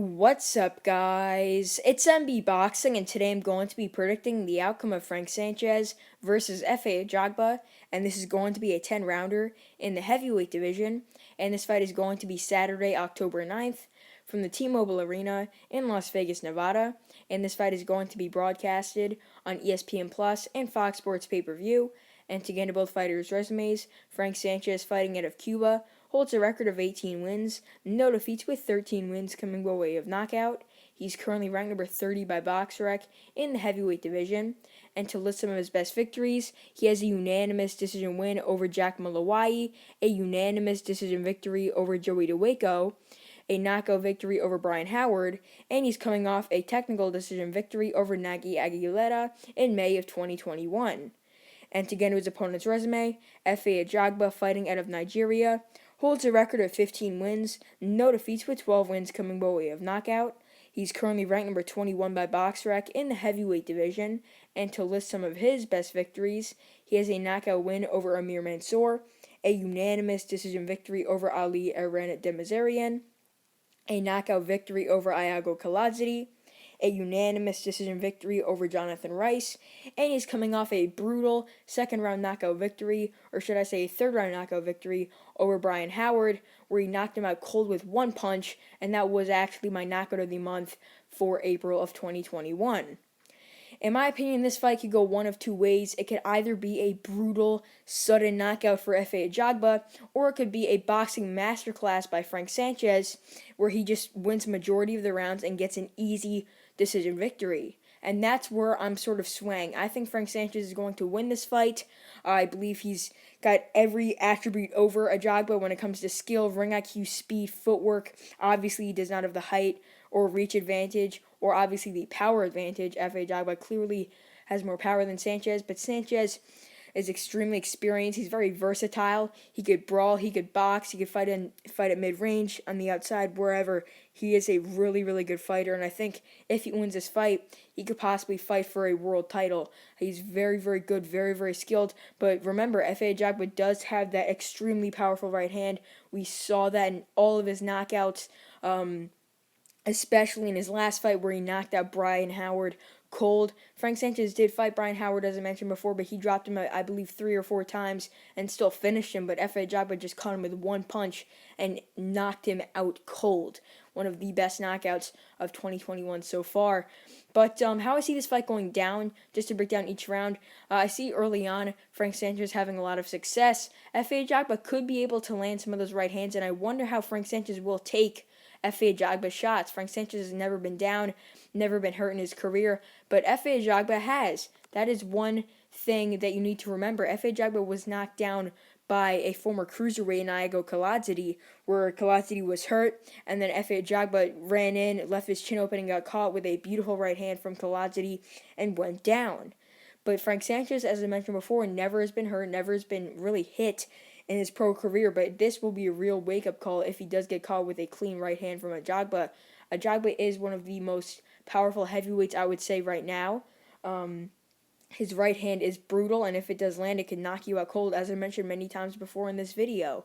What's up, guys? It's MB Boxing, and today I'm going to be predicting the outcome of Frank Sanchez versus Efe Ajagba, and this is going to be a 10-rounder in the heavyweight division, and this fight is going to be Saturday, October 9th, from the T-Mobile Arena in Las Vegas, Nevada, and this fight is going to be broadcasted on ESPN Plus and Fox Sports Pay-Per-View, and to get into both fighters' resumes, Frank Sanchez, fighting out of Cuba, holds a record of 18 wins, no defeats, with 13 wins coming by way of knockout. He's currently ranked number 30 by BoxRec in the heavyweight division. And to list some of his best victories, he has a unanimous decision win over Jack Malawai, a unanimous decision victory over Joey DeWaco, a knockout victory over Brian Howard, and he's coming off a technical decision victory over Nagy Aguilera in May of 2021. And to get into his opponent's resume, Efe Ajagba, fighting out of Nigeria, holds a record of 15 wins, no defeats, with 12 wins coming by way of knockout. He's currently ranked number 21 by BoxRec in the heavyweight division, and to list some of his best victories, he has a knockout win over Amir Mansour, a unanimous decision victory over Ali Demazarian, a knockout victory over Iago Kaladzidi, a unanimous decision victory over Jonathan Rice, and he's coming off a brutal second-round knockout victory, or should I say a third-round knockout victory, over Brian Howard, where he knocked him out cold with one punch, and that was actually my knockout of the month for April of 2021. In my opinion, this fight could go one of two ways. It could either be a brutal, sudden knockout for Efe Ajagba, or it could be a boxing masterclass by Frank Sanchez, where he just wins the majority of the rounds and gets an easy decision victory. And that's where I'm sort of swaying. I think Frank Sanchez is going to win this fight. I believe he's got every attribute over Ajagba when it comes to skill, ring IQ, speed, footwork. Obviously, he does not have the height or reach advantage, or obviously the power advantage. Efe Ajagba clearly has more power than Sanchez, but Sanchez is extremely experienced. He's very versatile. He could brawl, he could box, he could fight at mid-range, on the outside, wherever. He is a really, really good fighter, and I think if he wins this fight, he could possibly fight for a world title. He's very, very good, very, very skilled, but remember, Efe Ajagba does have that extremely powerful right hand. We saw that in all of his knockouts, especially in his last fight where he knocked out Brian Howard cold. Frank Sanchez did fight Brian Howard, as I mentioned before, but he dropped him, I believe, 3 or 4 times and still finished him. But Efe Ajagba just caught him with one punch and knocked him out cold. One of the best knockouts of 2021 so far. But how I see this fight going down, just to break down each round, I see early on Frank Sanchez having a lot of success. Efe Ajagba could be able to land some of those right hands, and I wonder how Frank Sanchez will take Efe Ajagba's shots. Frank Sanchez has never been down, never been hurt in his career, but Efe Ajagba has. That is one thing that you need to remember. Efe Ajagba was knocked down by a former cruiserweight, Iago Kaladzidi, where Kaladzidi was hurt, and then Efe Ajagba ran in, left his chin open, and got caught with a beautiful right hand from Kaladzidi and went down. But Frank Sanchez, as I mentioned before, never has been hurt, never has been really hit in his pro career, but this will be a real wake-up call if he does get caught with a clean right hand from Ajagba. Ajagba is one of the most powerful heavyweights, I would say, right now. His right hand is brutal, and if it does land, it can knock you out cold, as I mentioned many times before in this video.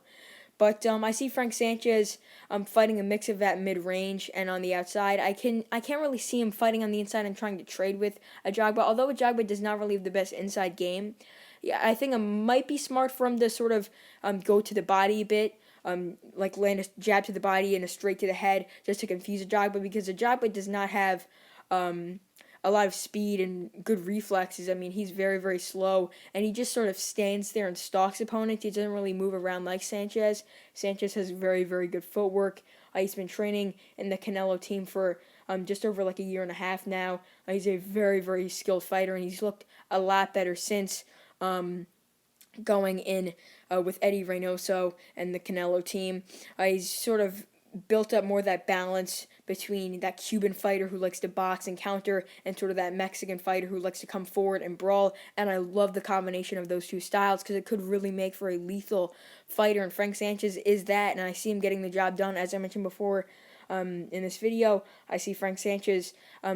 But I see Frank Sanchez fighting a mix of that mid-range and on the outside. I can't really see him fighting on the inside and trying to trade with Ajagba, although Ajagba does not really have the best inside game. Yeah, I think it might be smart for him to sort of go to the body a bit, like land a jab to the body and a straight to the head, just to confuse Ajagba, because Ajagba does not have a lot of speed and good reflexes. I mean, he's very, very slow, and he just sort of stands there and stalks opponents. He doesn't really move around like Sanchez. Sanchez has very, very good footwork. He's been training in the Canelo team for just over like a year and a half now. He's a very, very skilled fighter, and he's looked a lot better since going in with Eddie Reynoso and the Canelo team. He's sort of built up more of that balance between that Cuban fighter who likes to box and counter and sort of that Mexican fighter who likes to come forward and brawl. And I love the combination of those two styles because it could really make for a lethal fighter. And Frank Sanchez is that, and I see him getting the job done. As I mentioned before in this video, I see Frank Sanchez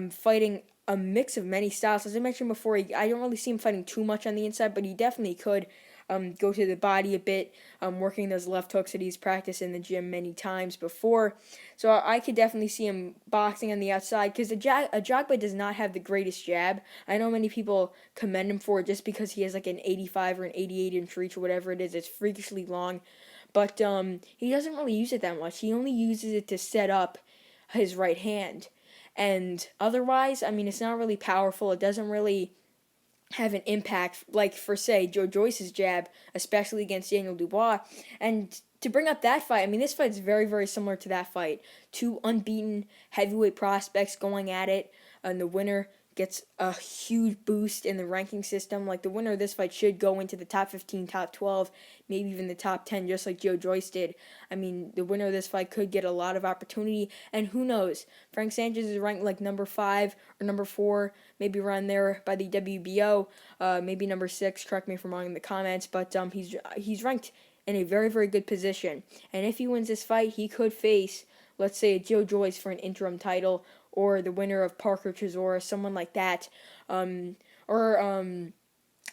fighting a mix of many styles. As I mentioned before, I don't really see him fighting too much on the inside, but he definitely could. go to the body a bit, working those left hooks that he's practiced in the gym many times before. So I could definitely see him boxing on the outside because Ajagba does not have the greatest jab. I know many people commend him for it just because he has like an 85 or an 88-inch reach or whatever it is. It's freakishly long. But he doesn't really use it that much. He only uses it to set up his right hand. And otherwise, I mean, it's not really powerful. It doesn't really have an impact like for say Joe Joyce's jab, especially against Daniel Dubois. And to bring up that fight, I mean this fight is very similar to that fight. Two unbeaten heavyweight prospects going at it, and the winner gets a huge boost in the ranking system. Like the winner of this fight should go into the top 15, top 12, maybe even the top 10, just like Joe Joyce did. I mean, the winner of this fight could get a lot of opportunity, and who knows? Frank Sanchez is ranked like number 5 or number 4, maybe around there by the WBO, maybe number 6. Correct me if I'm wrong in the comments, but he's ranked in a very good position. And if he wins this fight, he could face, let's say, a Joe Joyce for an interim title, or the winner of Parker Chisora, someone like that, or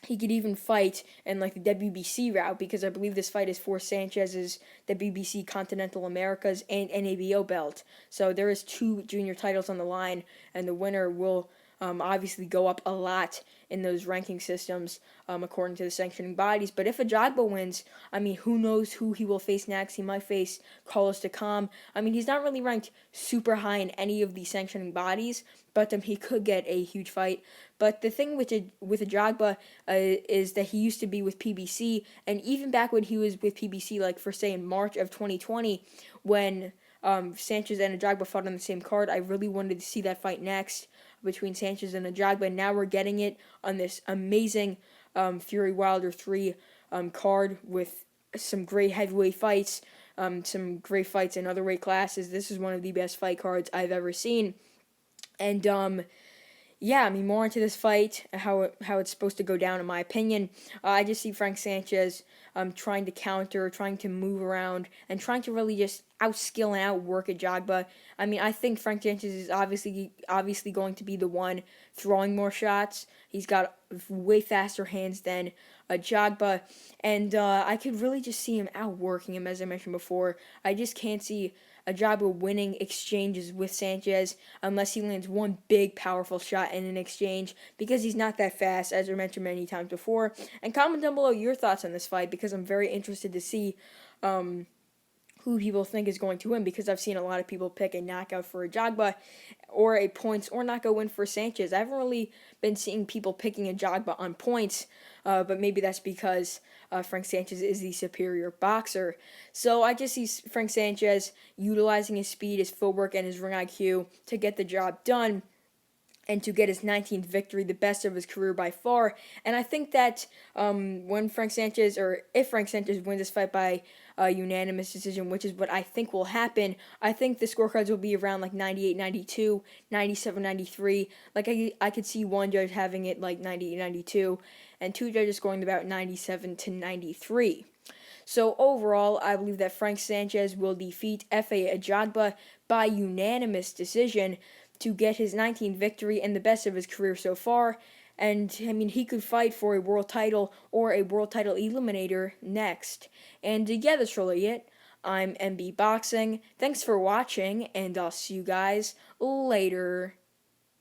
he could even fight in like the WBC route because I believe this fight is for Sanchez's WBC Continental Americas and NABO belt. So there is 2 junior titles on the line, and the winner will obviously go up a lot in those ranking systems according to the sanctioning bodies. But if Ajagba wins, I mean, who knows who he will face next? He might face Carlos Takam. I mean, he's not really ranked super high in any of the sanctioning bodies, but he could get a huge fight. But the thing with Ajagba is that he used to be with PBC, and even back when he was with PBC, like for say in March of 2020, when Sanchez and Ajagba fought on the same card, I really wanted to see that fight next between Sanchez and Ajagba. Now we're getting it on this amazing Fury Wilder 3 card with some great heavyweight fights, some great fights in other weight classes. This is one of the best fight cards I've ever seen. And yeah, I mean, more into this fight, how it's supposed to go down, in my opinion. I just see Frank Sanchez trying to counter, trying to move around, and trying to really just outskill and outwork Ajagba. I mean, I think Frank Sanchez is obviously going to be the one throwing more shots. He's got way faster hands than Ajagba, and I could really just see him outworking him, as I mentioned before. I just can't see Ajagba winning exchanges with Sanchez unless he lands one big, powerful shot in an exchange, because he's not that fast, as I mentioned many times before. And comment down below your thoughts on this fight, because I'm very interested to see who people think is going to win, because I've seen a lot of people pick a knockout for Ajagba or a points or knockout win for Sanchez. I haven't really been seeing people picking Ajagba on points, but maybe that's because Frank Sanchez is the superior boxer. So I just see Frank Sanchez utilizing his speed, his footwork, and his ring IQ to get the job done and to get his 19th victory, the best of his career by far. And I think that when Frank Sanchez, or if Frank Sanchez wins this fight by unanimous decision, which is what I think will happen, I think the scorecards will be around like 98-92, 97-93. Like I could see one judge having it like 98-92, and 2 judges scoring about 97-93. So overall, I believe that Frank Sanchez will defeat Efe Ajagba by unanimous decision to get his 19th victory and the best of his career so far. And, I mean, he could fight for a world title or a world title eliminator next. And, yeah, that's really it. I'm MB Boxing. Thanks for watching, and I'll see you guys later.